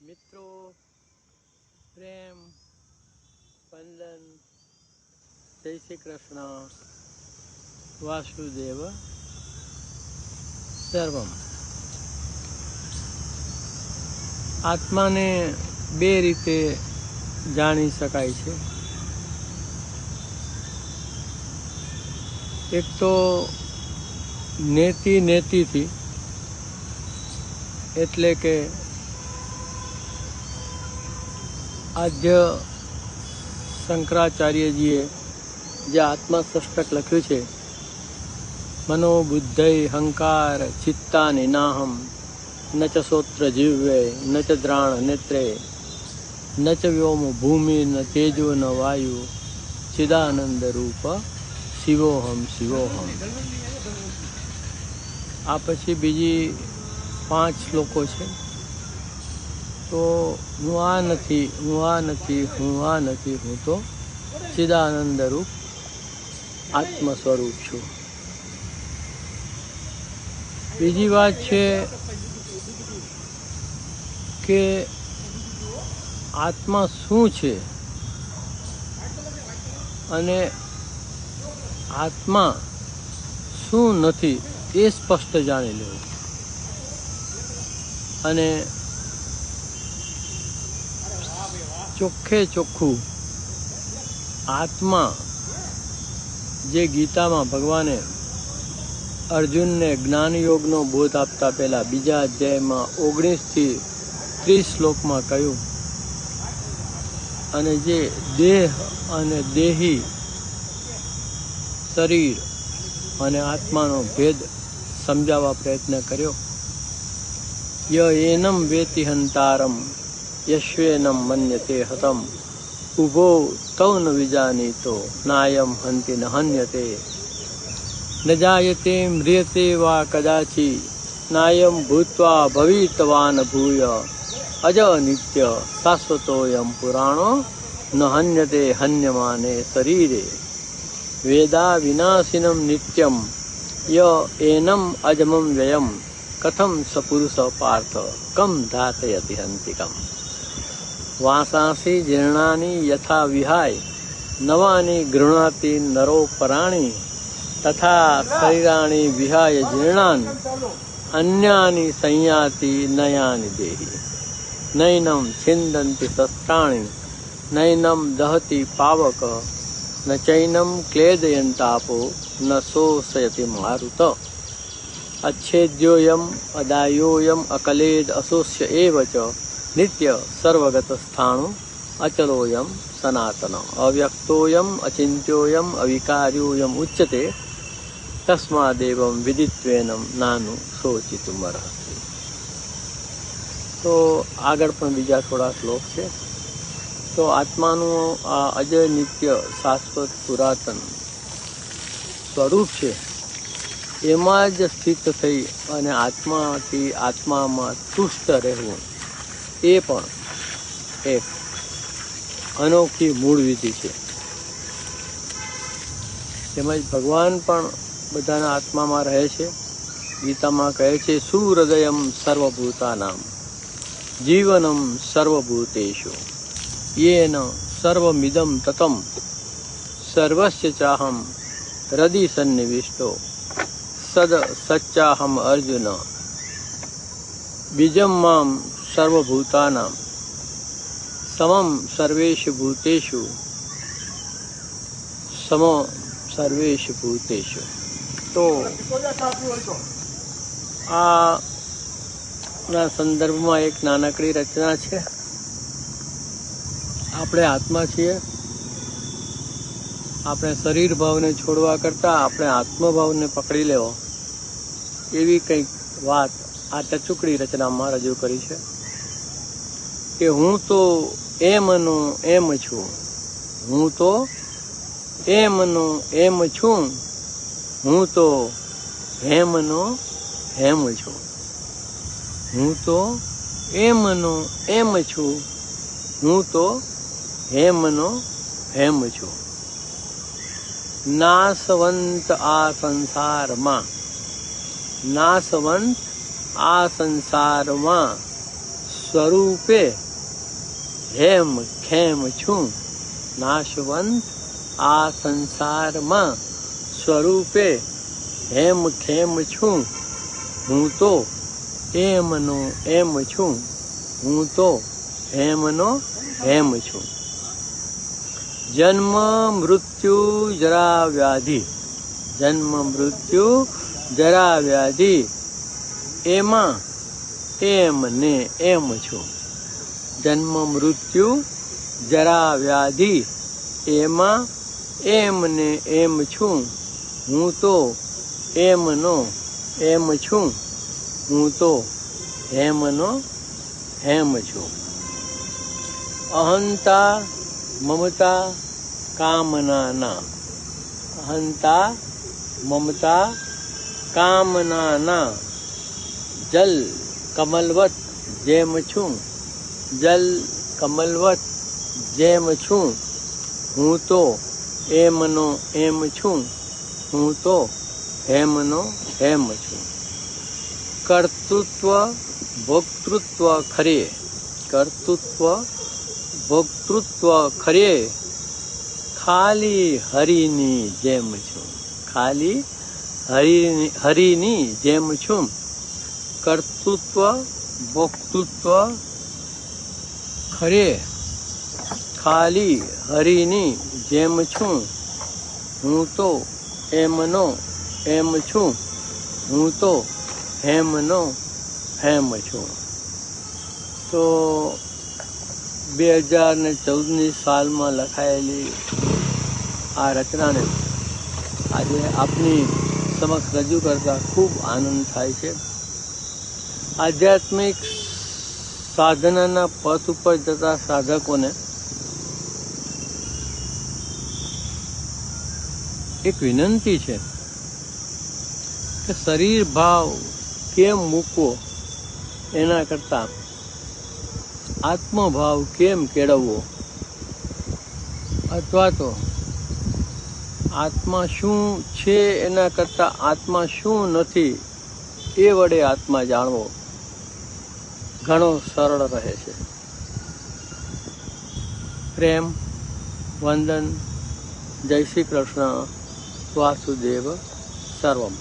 મિત્રો, પ્રેમ, વંદન, જય શ્રી કૃષ્ણ, વાસુદેવ સર્વમ. આત્માને બે રીતે જાણી શકાય છે. એક તો નેતિથી, એટલે કે આદ્ય શંકરાચાર્યજીએ જે આત્મષષ્ટક લખ્યું છે, મનોબુદ્ધય હંકાર ચિત્તાનિ નાહમ ન ચ શ્રોત્ર જીવ્યે ન ચ દ્રાણ નેત્રે ન ચ વ્યોમ ભૂમિ ન તેજો ન વાયુ ચિદાનંદ રૂપ શિવોહમ શિવોહમ. આ પછી બીજી 5 શ્લોકો છે. તો હું આ નથી, હું આ નથી, હું આ નથી, હું તો ચિદાનંદ રૂપ આત્મ સ્વરૂપ છું. બીજી વાત છે કે આત્મા શું છે અને આત્મા શું નથી એ સ્પષ્ટ જાણી લેવું. અને ચોખ્ખું આત્મા જે ગીતામાં ભગવાને અર્જુનને જ્ઞાન યોગનો બોધ આપતા પહેલા બીજા અધ્યાયમાં 19 થી 30 શ્લોકમાં કહ્યું, અને જે દેહ અને દેહી શરીર અને આત્માનો ભેદ સમજાવવા પ્રયત્ન કર્યો. ય એનમ વેતિ હંતારમ યશ્વેનમ મન્યતે હતમ ઉભો તૌ ન વિજાનીતો નાયમ હંતિ ન હન્યતે ન જાયતે મ્રિયતે વા કદાચિ નાયમ ભૂત્વા ભવિતવાન ભૂય અજ નિત્ય શાશ્વતોયમ પુરાણો ન હન્યતે હન્યમાને શરીરે વેદા વિનાશિનમ નિત્યમ ય એનમ અજમમ વ્યયમ કથમ સપુરુષ પાર્થ કમ ધાતયતિ હંતિકમ. વાસાંસી જીર્ણાની યથા વિહાય નવાની ગૃહણાતિ નરો પરાણી તથા શરીરાણી વિહાય જીર્ણાન અન્યાની સંયાતિ નયાની દેહી નૈનમ છિંદંતિ શસ્ત્રાણી નૈનમ દહતિ પાવક ન ચૈનમ ક્લેદયંતાપો ન શોષયતિ મારુત अच्छेद्योयम अदायोयम अकलेद असोस्य एव च नित्य सर्वगत स्थाणु अचलोयम सनातन अव्यक्तोयम अचिंत्योयम अविकार्योयम उच्यते तस्मादेवं विदित्वेनम नानु शोचितुमर्हति. तो આગળ પણ બીજા થોડા શ્લોક છે. તો આત્માનું આ અજય નિત્ય શાશ્વત પુરાતન સ્વરૂપ છે, એમાં જ સ્થિત થઈ અને આત્માથી આત્મામાં તુષ્ટ રહેવું એ પણ એક અનોખી મૂળ વિધિ છે. તેમજ ભગવાન પણ બધાના આત્મામાં રહે છે. ગીતામાં કહે છે, સુહૃદયમ સર્વભૂતાનામ જીવનમ સર્વભૂતેષુ યેન સર્વમિદમ તતમ સર્વસ્ય ચાહમ હૃદિ સન્નિવિષ્ટો સદ સચ્ચાહમ અર્જુન બીજમ મામ સર્વભૂતાનામ સમમ સર્વેષુ ભૂતેષુ સમો સર્વેષુ ભૂતેષુ. તો આ ના સંદર્ભમાં એક નાનકડી રચના છે. આપણે આત્મા છીએ. આપણે શરીર ભાવને છોડવા કરતા આપણે આત્મભાવને પકડી લેવો, એવી કંઈક વાત આ ટચુકડી રચનામાં રજૂ કરી છે. કે હું તો એમનો એમ છું, હું તો એમનો એમ છું, હું તો હેમનો હેમ છું, હું તો એમનો એમ છું, હું તો હેમનો હેમ છું. નાશવંત આ સંસારમાં, નાશવંત આ સંસારમાં સ્વરૂપે હેમ ખેમ છું, નાશવંત આ સંસારમાં સ્વરૂપે હેમ ખેમ છું, હું તો એમનો એમ છું, હું તો હેમનો હેમ છું. જન્મ મૃત્યુ જરા વ્યાધિ, જન્મ મૃત્યુ જરા વ્યાધિ એમાં એમ ને એમ છું. જન્મ મૃત્યુ જરા વ્યાધિ એમાં એમ ને એમ છું, હું તો એમનો એમ છું, હું તો હેમનો હેમ છું. અહંતા મમતા કામનાના, અહંતા મમતા કામનાના જલ કમલવત જેમ છું, જલ કમલવત જેમ છું, હું તો એમનો એમ છું, હું તો હેમનો હેમ છું. કર્તૃત્વ ભોક્તૃત્વ ખરે, કર્તૃત્વ ભોક્તૃત્વ ખરે ખાલી હરિની જેમ છું, ખાલી હરિની જેમ છું. કર્તૃત્વ ભોક્તૃત્વ ખરે ખાલી હરિની જેમ છું, હું તો એમનો એમ છું, હું તો હેમનો હેમ છું. તો 2014ની સાલમાં લખાયેલી આ રચનાને આજે આપની સમક્ષ રજૂ કરતા ખૂબ આનંદ થાય છે. આધ્યાત્મિક સાધનાના પથ ઉપર જતા સાધકોને એક વિનંતી છે કે શરીર ભાવ કેમ મૂકવો એના કરતા આત્મભાવ કેમ કેળવવો, અથવા તો આત્મા શું છે એના કરતા આત્મા શું નથી એ વડે આત્મા જાણવો ઘણો સરળ રહે છે. પ્રેમ વંદન. જય શ્રી કૃષ્ણ. વાસુદેવ સર્વમ.